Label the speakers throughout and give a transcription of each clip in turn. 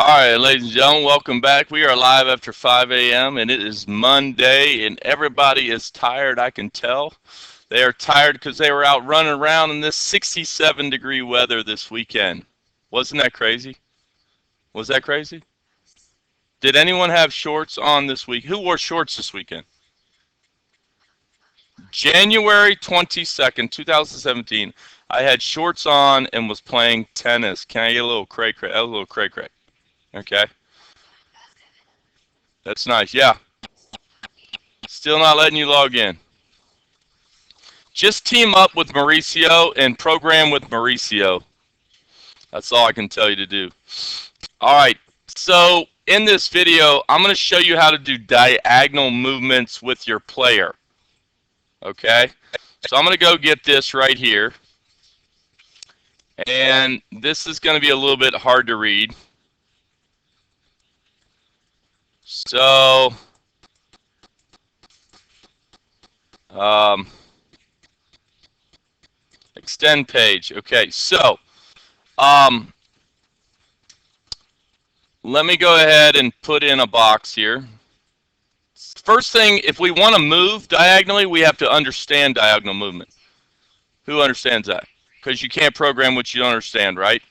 Speaker 1: All right, ladies and gentlemen, welcome back. We are live after 5 a.m. and it is Monday, and everybody is tired, I can tell. They are tired because they were out running around in this 67-degree weather this weekend. Wasn't that crazy? Was that crazy? Did anyone have shorts on this week? Who wore shorts this weekend? January 22nd, 2017, I had shorts on and was playing tennis. Can I get a little cray-cray? A little cray-cray. Okay. That's nice. Yeah. Still not letting you log in. Just team up with Mauricio and program with Mauricio. That's all I can tell you to do. All right. So in this video, I'm going to show you how to do diagonal movements with your player. Okay. So I'm going to go get this right here. And this is going to be a little bit hard to read. So, extend page. Okay, so, let me go ahead and put in a box here. First thing, if we want to move diagonally, we have to understand diagonal movement. Who understands that? Because you can't program what you don't understand, right?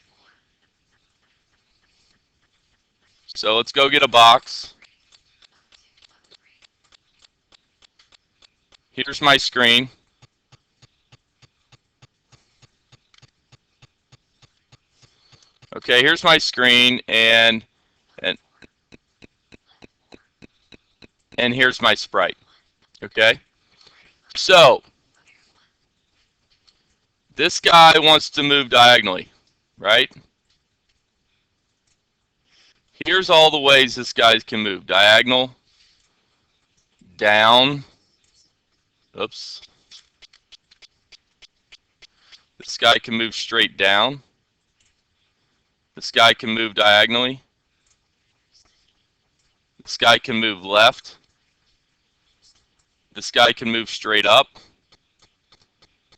Speaker 1: So let's go get a box. Here's my screen. Okay, here's my screen, and here's my sprite. Okay, so this guy wants to move diagonally, right? Here's all the ways this guy can move. Diagonal, down. Oops. This guy can move straight down. This guy can move diagonally. This guy can move left. This guy can move straight up.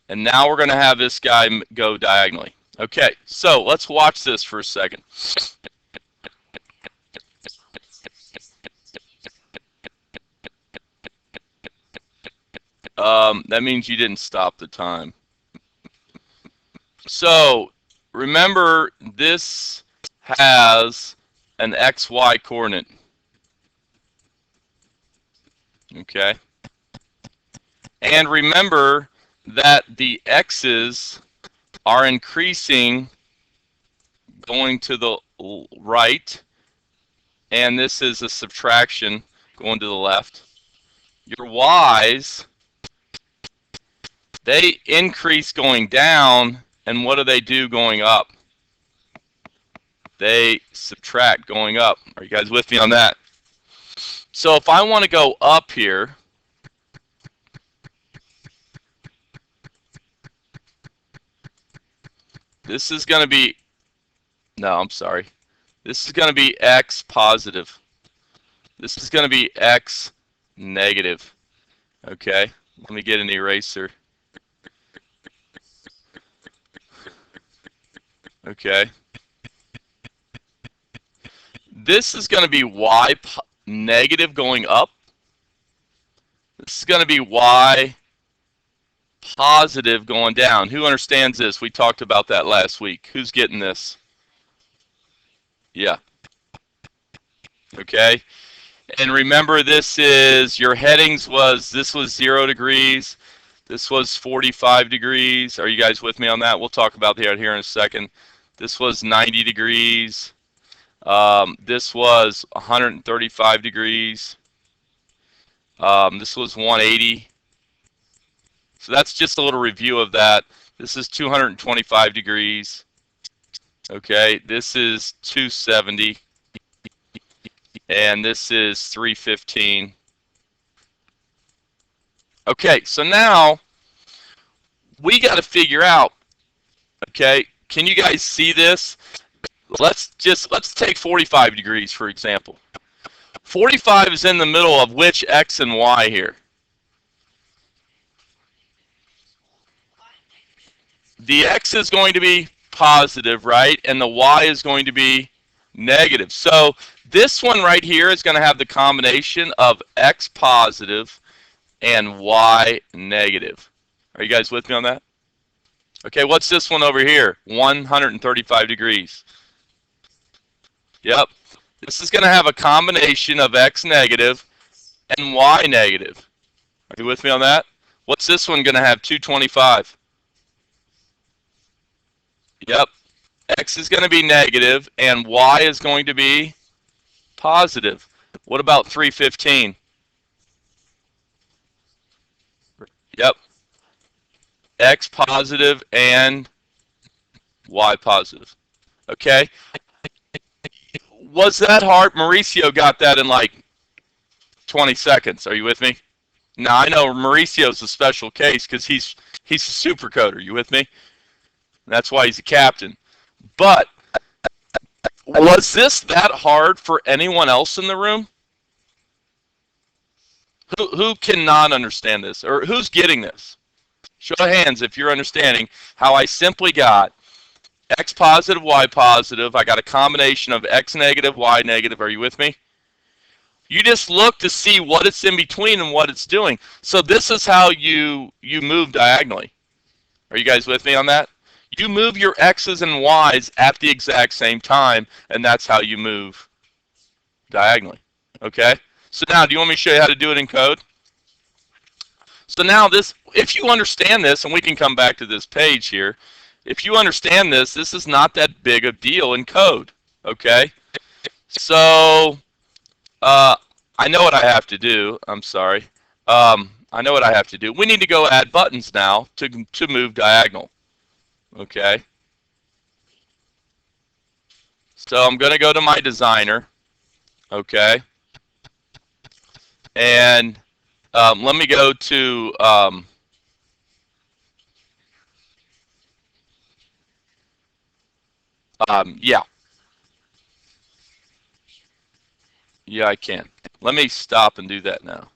Speaker 1: And now we're going to have this guy go diagonally. Okay, so let's watch this for a second. That means you didn't stop the time. So remember, this has an XY coordinate. Okay. And remember that the X's are increasing going to the right, and this is a subtraction going to the left. Your Y's, they increase going down, and what do going up? They subtract going up. Are you guys with me on that? So if I want to go up here, this is going to be, no, I'm sorry. This is going to be X positive. This is going to be X negative. Okay, let me get an eraser. Okay. This is going to be Y negative going up. This is going to be Y positive going down. Who understands this? We talked about that last week. Who's getting this? Yeah. Okay. And remember, this is your headings this was 0 degrees. This was 45 degrees. Are you guys with me on that? We'll talk about that here in a second. This was 90 degrees. This was 135 degrees. This was 180. So that's just a little review of that. This is 225 degrees. Okay, this is 270. And this is 315. Okay, so now we got to figure out, okay, can you guys see this? Let's take 45 degrees, for example. 45 is in the middle of which X and Y here? The X is going to be positive, right? And the Y is going to be negative. So this one right here is going to have the combination of x positive and y negative. Are you guys with me on that? Okay, what's this one over here? 135 degrees. Yep. This is going to have a combination of x negative and y negative. Are you with me on that? What's this one going to have? 225. Yep. X is going to be negative and y is going to be positive. What about 315? Yep. X positive and y positive. Okay. Was that hard? Mauricio got that in like 20 seconds. Are you with me? Now I know Mauricio's a special case because he's a super coder. You with me? That's why he's a captain. But was this that hard for anyone else in the room? Who cannot understand this, or who's getting this? Show of hands if you're understanding how I simply got x positive, y positive. I got a combination of x negative, y negative. Are you with me? You just look to see what it's in between and what it's doing. So this is how you move diagonally. Are you guys with me on that? You move your x's and y's at the exact same time, and that's how you move diagonally. Okay? So now, do you want me to show you how to do it in code? So now this, if you understand this, and we can come back to this page here, if you understand this, this is not that big a deal in code. Okay? So I know what I have to do. I'm sorry. I know what I have to do. We need to go add buttons now to move diagonal. Okay. So I'm going to go to my designer. Okay. And let me go to yeah. Yeah, I can. Let me stop and do that now.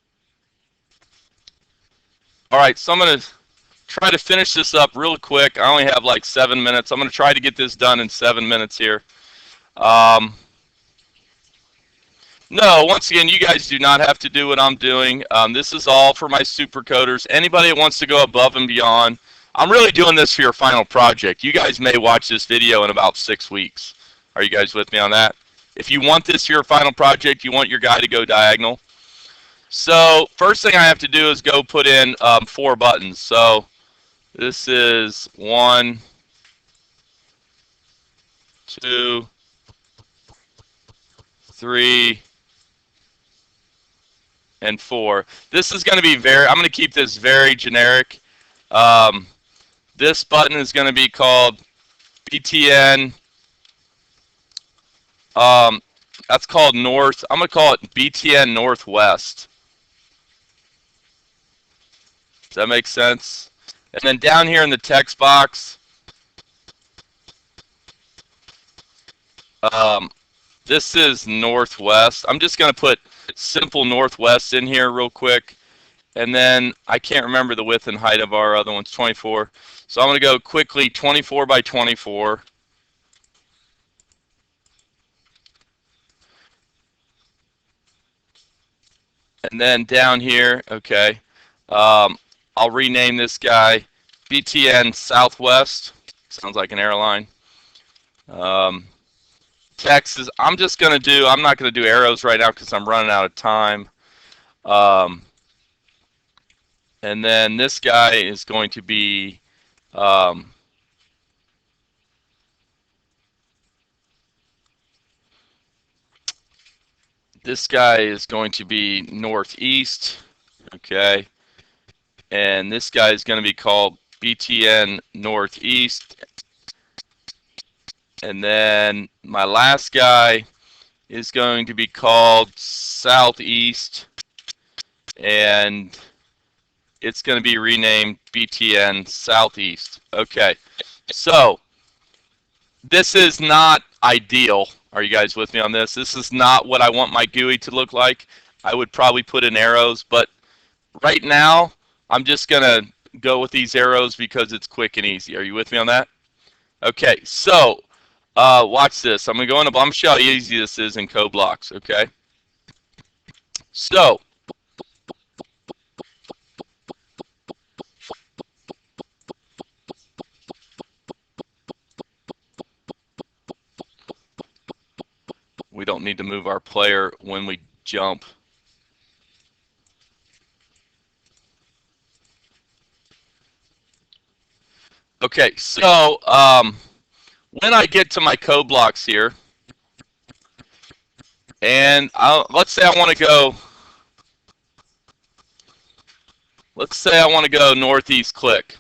Speaker 1: All right, so I'm going to try to finish this up real quick. I only have like 7 minutes. I'm going to try to get this done in 7 minutes here. No, once again, you guys do not have to do what I'm doing. This is all for my super coders. Anybody that wants to go above and beyond, I'm really doing this for your final project. You guys may watch this video in about 6 weeks. Are you guys with me on that? If you want this for your final project, you want your guy to go diagonal. So first thing I have to do is go put in 4 buttons. So this is 1, 2, 3, and 4. This is going to be I'm going to keep this very generic. This button is going to be called BTN. That's called North. I'm going to call it BTN Northwest. Does that make sense? And then down here in the text box, this is Northwest. I'm just going to put simple Northwest in here real quick. And then I can't remember the width and height of our other ones, 24. So I'm going to go quickly 24 by 24. And then down here, okay, I'll rename this guy BTN Southwest. Sounds like an airline. Text is, I'm not going to do arrows right now because I'm running out of time. And then this guy is going to be northeast, okay, and this guy is going to be called BTN Northeast, and then my last guy is going to be called Southeast, and it's going to be renamed BTN Southeast. Okay, so this is not ideal. Are you guys with me on this? This is not what I want my GUI to look like. I would probably put in arrows, but right now I'm just going to go with these arrows because it's quick and easy. Are you with me on that? Okay, so Watch this. I'm going to go into, I'm going to show how easy this is in code blocks, okay? So, we don't need to move our player when we jump. Okay, so when I get to my code blocks here, and let's say I want to go northeast click.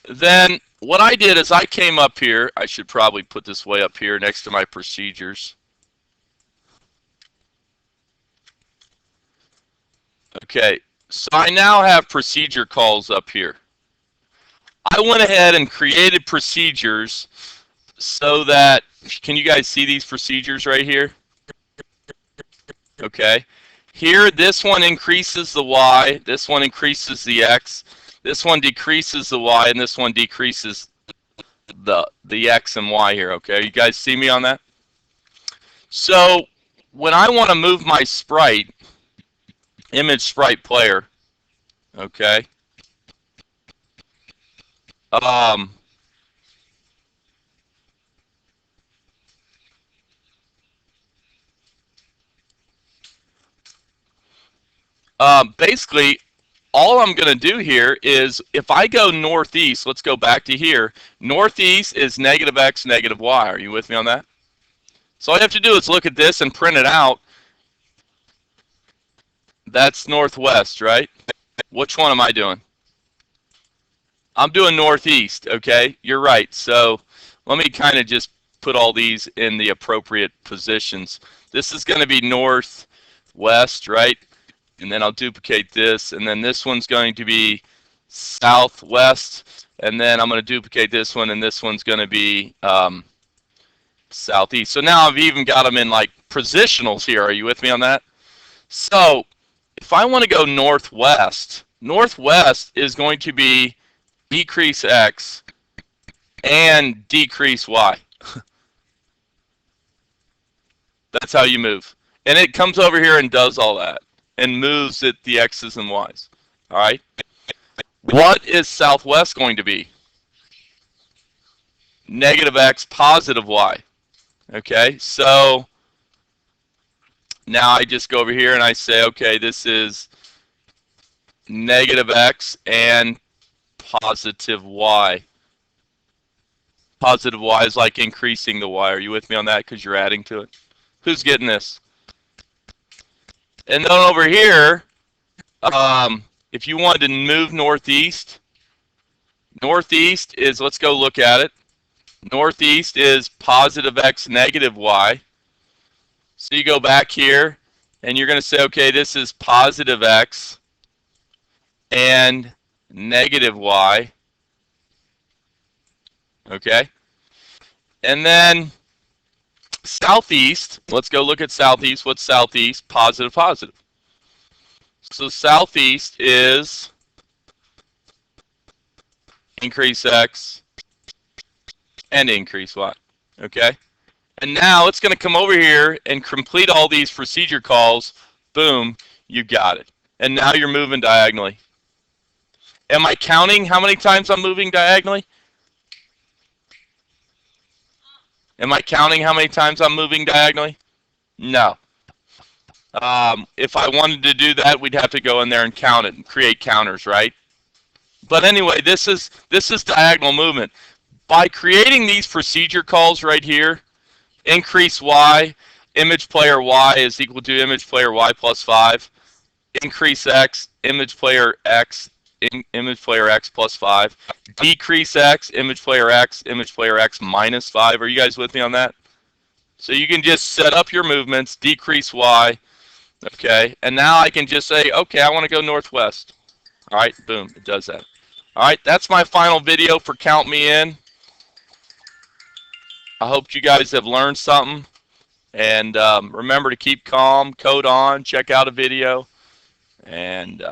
Speaker 1: Then what I did is I came up here. I should probably put this way up here next to my procedures. Okay, so I now have procedure calls up here. I went ahead and created procedures so that, can you guys see these procedures right here? Okay. Here, this one increases the y, this one increases the x, this one decreases the y, and this one decreases the x and y here, okay? You guys see me on that? So, when I want to move my sprite, image sprite player, okay? Basically, all I'm going to do here is if I go northeast, let's go back to here. Northeast is negative x, negative y. Are you with me on that? So all you have to do is look at this and print it out. That's northwest, right? Which one am I doing? I'm doing northeast, okay? You're right. So let me kind of just put all these in the appropriate positions. This is going to be northwest, right? And then I'll duplicate this, and then this one's going to be southwest, and then I'm going to duplicate this one, and this one's going to be southeast. So now I've even got them in like positionals here. Are you with me on that? So if I want to go northwest, northwest is going to be decrease x and decrease y. That's how you move. And it comes over here and does all that and moves it the x's and y's. All right. What is southwest going to be? Negative x, positive y. Okay, so now I just go over here and I say, okay, this is negative x and positive y. Positive y is like increasing the y. Are you with me on that? Because you're adding to it. Who's getting this? And then over here, if you wanted to move northeast, northeast is, let's go look at it. Northeast is positive x, negative y. So you go back here, and you're going to say, okay, this is positive x and negative y. Okay? And then southeast, let's go look at southeast. What's southeast? Positive, positive. So southeast is increase x and increase y. Okay? And now it's going to come over here and complete all these procedure calls. Boom, you got it. And now you're moving diagonally. Am I counting how many times I'm moving diagonally? Am I counting how many times I'm moving diagonally? No. If I wanted to do that, we'd have to go in there and count it and create counters, right? But anyway, this is diagonal movement. By creating these procedure calls right here, increase y, image player y is equal to image player y plus 5. Increase x, image player x plus 5. Decrease x, image player x minus 5. Are you guys with me on that? So you can just set up your movements, decrease y, okay? And now I can just say, okay, I want to go northwest. All right, boom, it does that. All right, that's my final video for Count Me In. I hope you guys have learned something. And remember to keep calm, code on, check out a video, and